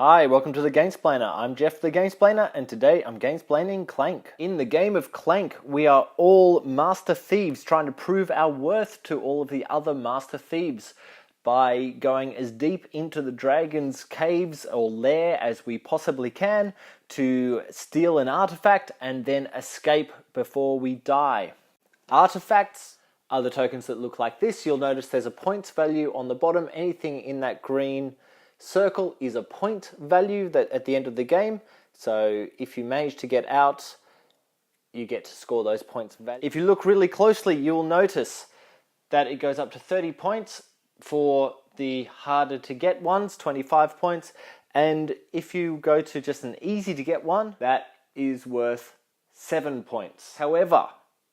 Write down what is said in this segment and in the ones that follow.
Hi, welcome to the Gamesplainer. I'm Jeff the Gamesplainer, and today I'm gamesplaining Clank. In the game of Clank, we are all master thieves trying to prove our worth to all of the other master thieves by going as deep into the dragon's caves or lair as we possibly can to steal an artifact and then escape before we die. Artifacts are the tokens that look like this. You'll notice there's a points value on the bottom. Anything in that green circle is a point value that at the end of the game. So if you manage to get out, you get to score those points value. If you look really closely, you'll notice that it goes up to 30 points for the harder to get ones, 25 points. And if you go to just an easy to get one, that is worth 7 points. However,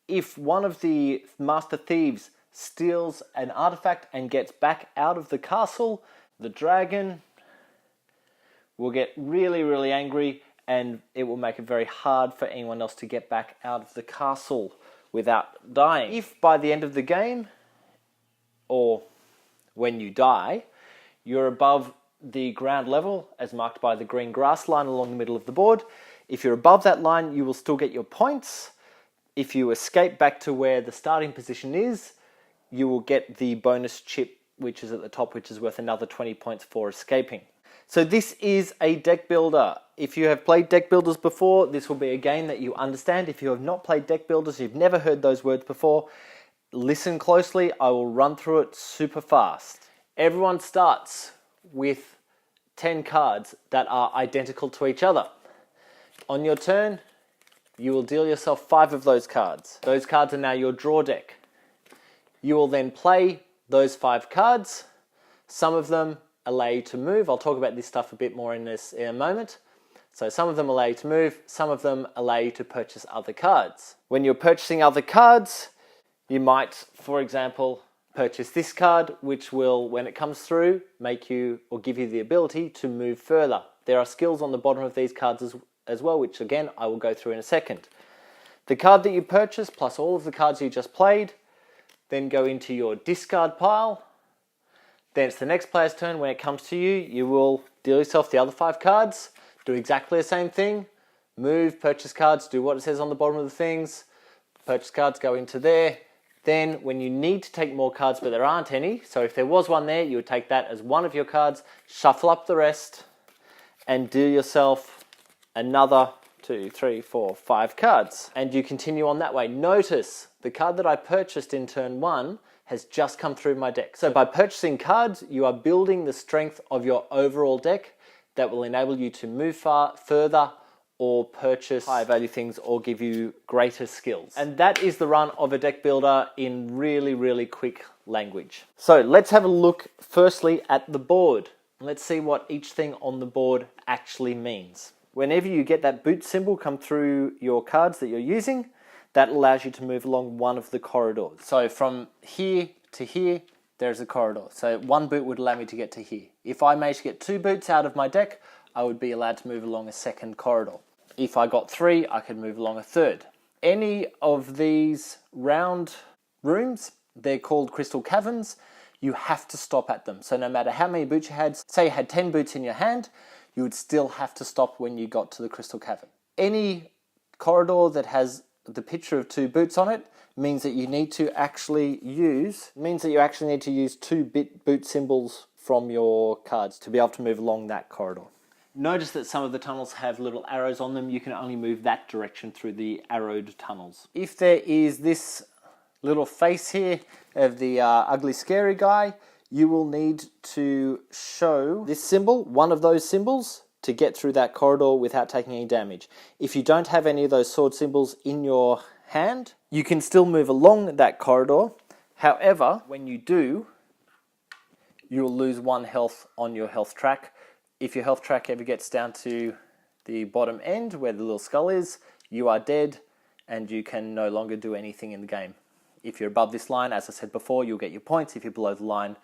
if one of the master thieves steals an artifact and gets back out of the castle, the dragon will get really angry, and it will make it very hard for anyone else to get back out of the castle without dying. If by the end of the game, or when you die, you're above the ground level as marked by the green grass line along the middle of the board, if you're above that line, you will still get your points. If you escape back to where the starting position is, you will get the bonus chip, which is at the top, which is worth another 20 points for escaping. So this is a deck builder. If you have played deck builders before, this will be a game that you understand. If you have not played deck builders, you've never heard those words before, listen closely. I will run through it super fast. Everyone starts with 10 cards that are identical to each other. On your turn, you will deal yourself 5 of those cards. Those cards are now your draw deck. You will then play those 5 cards. Some of them allow you to move. I'll talk about this stuff a bit more in a moment. So some of them allow you to move, some of them allow you to purchase other cards. When you're purchasing other cards, you might, for example, purchase this card, which will, when it comes through, make you or give you the ability to move further. There are skills on the bottom of these cards as well, which again, I will go through in a second. The card that you purchase, plus all of the cards you just played, then go into your discard pile. Then it's the next player's turn. When it comes to you, you will deal yourself the other 5 cards, do exactly the same thing, move, purchase cards, do what it says on the bottom of the things, purchase cards go into there. Then when you need to take more cards but there aren't any, so if there was one there, you would take that as one of your cards, shuffle up the rest, and deal yourself another 2, 3, 4, 5 cards. And you continue on that way. Notice the card that I purchased in turn 1 has just come through my deck. So by purchasing cards, you are building the strength of your overall deck that will enable you to move further or purchase higher value things or give you greater skills. And that is the run of a deck builder in really quick language. So let's have a look firstly at the board. Let's see what each thing on the board actually means. Whenever you get that boot symbol come through your cards that you're using, that allows you to move along one of the corridors. So from here to here, there's a corridor. So one boot would allow me to get to here. If I managed to get 2 boots out of my deck, I would be allowed to move along a second corridor. If I got 3, I could move along a third. Any of these round rooms, they're called crystal caverns, you have to stop at them. So no matter how many boots you had, say you had 10 boots in your hand, you would still have to stop when you got to the crystal cavern. Any corridor that has the picture of 2 boots on it means that you need to actually use, 2 boot symbols from your cards to be able to move along that corridor. Notice that some of the tunnels have little arrows on them. You can only move that direction through the arrowed tunnels. If there is this little face here of the ugly scary guy, you will need to show this symbol, one of those symbols, to get through that corridor without taking any damage. If you don't have any of those sword symbols in your hand, you can still move along that corridor. However, when you do, you'll lose 1 health on your health track. If your health track ever gets down to the bottom end where the little skull is, you are dead and you can no longer do anything in the game. If you're above this line, as I said before, you'll get your points. If you're below the line,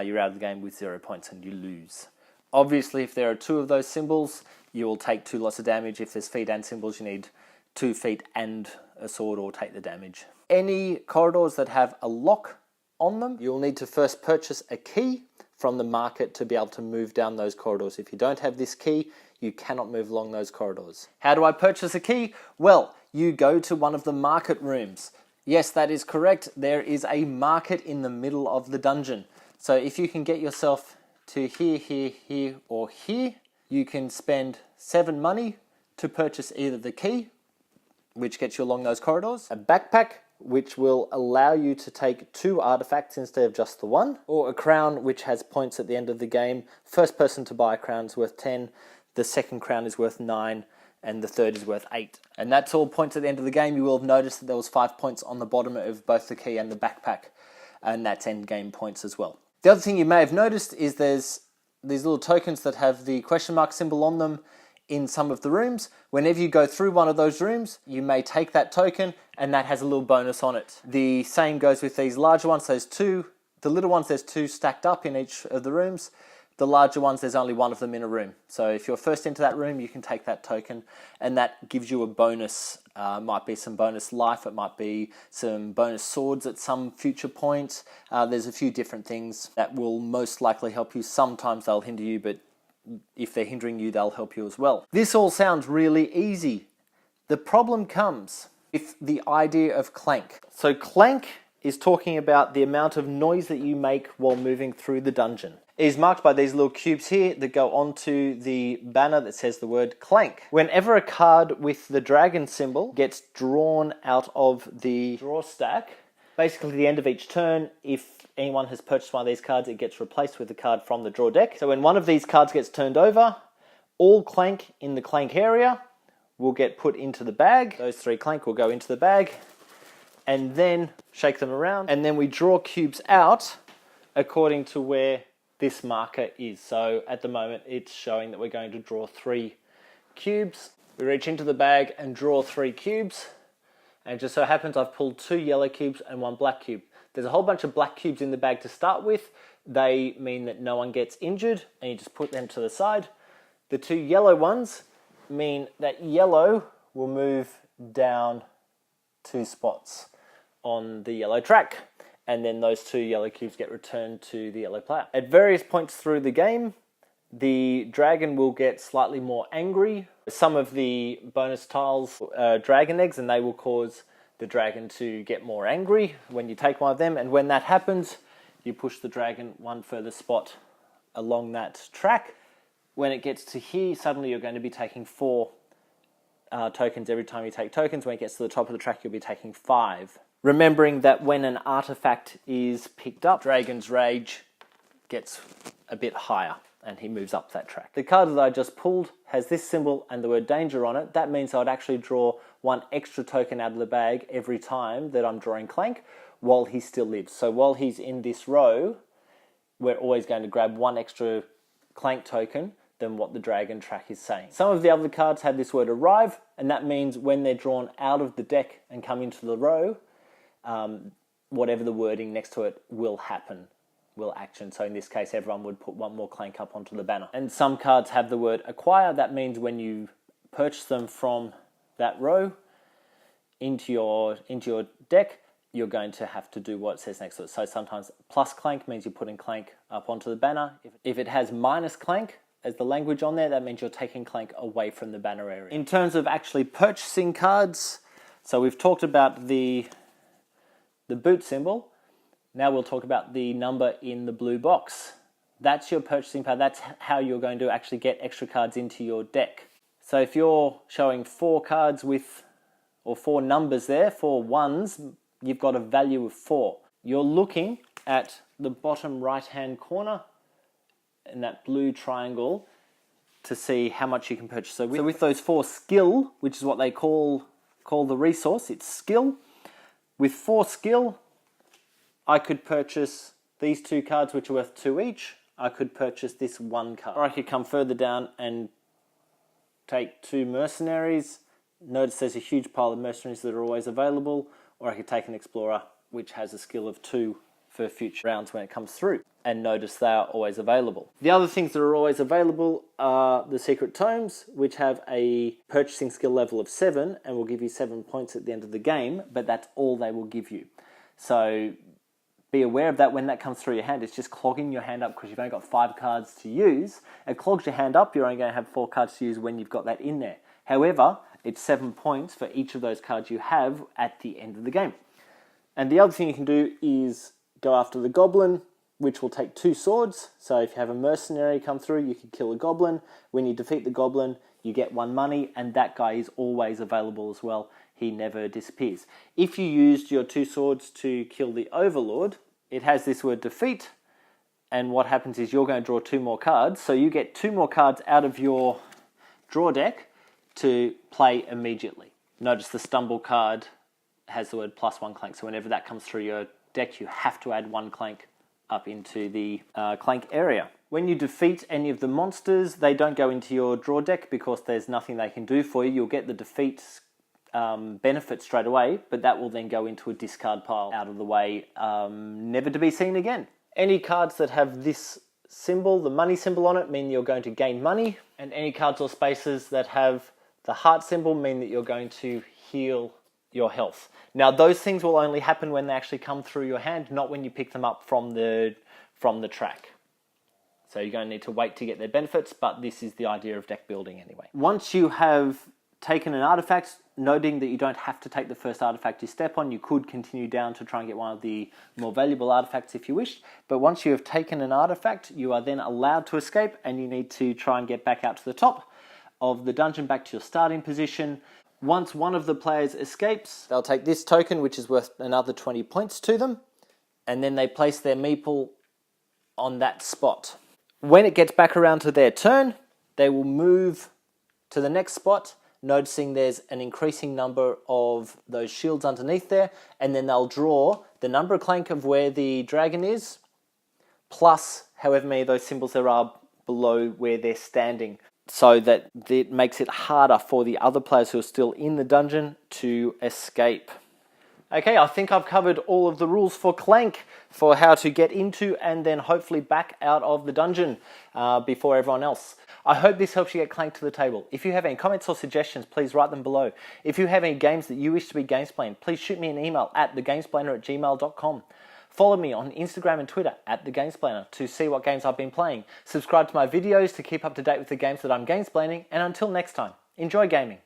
you're out of the game with 0 points and you lose. Obviously, if there are 2 of those symbols, you will take 2 lots of damage. If there's feet and symbols, you need 2 feet and a sword or take the damage. Any corridors that have a lock on them, you'll need to first purchase a key from the market to be able to move down those corridors. If you don't have this key, you cannot move along those corridors. How do I purchase a key? Well, you go to one of the market rooms. Yes, that is correct. There is a market in the middle of the dungeon. So if you can get yourself to here, here, here, or here, you can spend 7 money to purchase either the key, which gets you along those corridors, a backpack, which will allow you to take 2 artifacts instead of just the 1, or a crown, which has points at the end of the game. First person to buy a crown is worth 10, the second crown is worth 9, and the third is worth 8. And that's all points at the end of the game. You will have noticed that there was 5 points on the bottom of both the key and the backpack, and that's end game points as well. The other thing you may have noticed is there's these little tokens that have the question mark symbol on them in some of the rooms. Whenever you go through one of those rooms, you may take that token and that has a little bonus on it. The same goes with these larger ones. There's 2, the little ones, there's 2 stacked up in each of the rooms. The larger ones, there's only 1 of them in a room. So if you're first into that room, you can take that token and that gives you a bonus. Might be some bonus life, it might be some bonus swords at some future point. There's a few different things that will most likely help you. Sometimes they'll hinder you, but if they're hindering you, they'll help you as well. This all sounds really easy. The problem comes with the idea of Clank. So Clank is talking about the amount of noise that you make while moving through the dungeon. It is marked by these little cubes here that go onto the banner that says the word Clank. Whenever a card with the dragon symbol gets drawn out of the draw stack, basically at the end of each turn, if anyone has purchased one of these cards, it gets replaced with a card from the draw deck. So when one of these cards gets turned over, all Clank in the Clank area will get put into the bag. Those 3 Clank will go into the bag, and then shake them around, and then we draw cubes out according to where this marker is. So at the moment it's showing that we're going to draw 3 cubes. We reach into the bag and draw 3 cubes, and it just so happens I've pulled 2 yellow cubes and 1 black cube. There's a whole bunch of black cubes in the bag to start with. They mean that no one gets injured, and you just put them to the side. The 2 yellow ones mean that yellow will move down 2 spots on the yellow track, and then those 2 yellow cubes get returned to the yellow player. At various points through the game, the dragon will get slightly more angry. Some of the bonus tiles are dragon eggs, and they will cause the dragon to get more angry when you take one of them, and when that happens, you push the dragon 1 further spot along that track. When it gets to here, suddenly you're going to be taking 4 tokens every time you take tokens. When it gets to the top of the track, you'll be taking 5. Remembering that when an artifact is picked up, Dragon's Rage gets a bit higher and he moves up that track. The card that I just pulled has this symbol and the word danger on it. That means I'd actually draw 1 extra token out of the bag every time that I'm drawing Clank while he still lives. So while he's in this row, we're always going to grab 1 extra Clank token than what the dragon track is saying. Some of the other cards have this word arrive, and that means when they're drawn out of the deck and come into the row, whatever the wording next to it will happen, will action. So in this case, everyone would put 1 more Clank up onto the banner. And some cards have the word acquire. That means when you purchase them from that row into your deck, you're going to have to do what it says next to it. So sometimes plus Clank means you're putting Clank up onto the banner. If it has minus Clank as the language on there, that means you're taking Clank away from the banner area. In terms of actually purchasing cards, so we've talked about the boot symbol. Now we'll talk about the number in the blue box. That's your purchasing power. That's how you're going to actually get extra cards into your deck. So if you're showing 4 cards with, or 4 numbers there, 4 ones, you've got a value of 4. You're looking at the bottom right-hand corner in that blue triangle to see how much you can purchase. So with those 4 skill, which is what they call the resource, it's skill. With 4 skill, I could purchase these 2 cards, which are worth 2 each. I could purchase this 1 card. Or I could come further down and take 2 mercenaries. Notice there's a huge pile of mercenaries that are always available. Or I could take an explorer, which has a skill of 2 for future rounds when it comes through. And notice they are always available. The other things that are always available are the secret tomes, which have a purchasing skill level of 7 and will give you 7 points at the end of the game, but that's all they will give you. So be aware of that when that comes through your hand. It's just clogging your hand up because you've only got 5 cards to use. It clogs your hand up. You're only going to have 4 cards to use when you've got that in there. However, it's 7 points for each of those cards you have at the end of the game. And the other thing you can do is go after the goblin, which will take 2 swords. So if you have a mercenary come through, you can kill a goblin. When you defeat the goblin, you get 1 money, and that guy is always available as well. He never disappears. If you used your 2 swords to kill the Overlord, it has this word defeat, and what happens is you're going to draw 2 more cards, so you get 2 more cards out of your draw deck to play immediately. Notice the stumble card has the word +1 Clank, so whenever that comes through your deck, you have to add 1 Clank up into the Clank area. When you defeat any of the monsters, they don't go into your draw deck because there's nothing they can do for you. You'll get the defeat benefit straight away, but that will then go into a discard pile out of the way, never to be seen again. Any cards that have this symbol, the money symbol on it, mean you're going to gain money, and any cards or spaces that have the heart symbol mean that you're going to heal your health. Now, those things will only happen when they actually come through your hand, not when you pick them up from the track. So you're going to need to wait to get their benefits, but this is the idea of deck building anyway. Once you have taken an artifact, noting that you don't have to take the first artifact you step on, you could continue down to try and get one of the more valuable artifacts if you wished, but once you have taken an artifact, you are then allowed to escape, and you need to try and get back out to the top of the dungeon, back to your starting position. Once one of the players escapes, they'll take this token, which is worth another 20 points to them, and then they place their meeple on that spot. When it gets back around to their turn, they will move to the next spot, noticing there's an increasing number of those shields underneath there, and then they'll draw the number of Clank of where the dragon is, plus however many of those symbols there are below where they're standing, so that it makes it harder for the other players who are still in the dungeon to escape. Okay, I think I've covered all of the rules for Clank, for how to get into and then hopefully back out of the dungeon before everyone else. I hope this helps you get Clank to the table. If you have any comments or suggestions, please write them below. If you have any games that you wish to be Gamesplaned, please shoot me an email at thegamesplainer@gmail.com. Follow me on Instagram and Twitter at thegamesplainer to see what games I've been playing. Subscribe to my videos to keep up to date with the games that I'm gamesplaining, and until next time, enjoy gaming.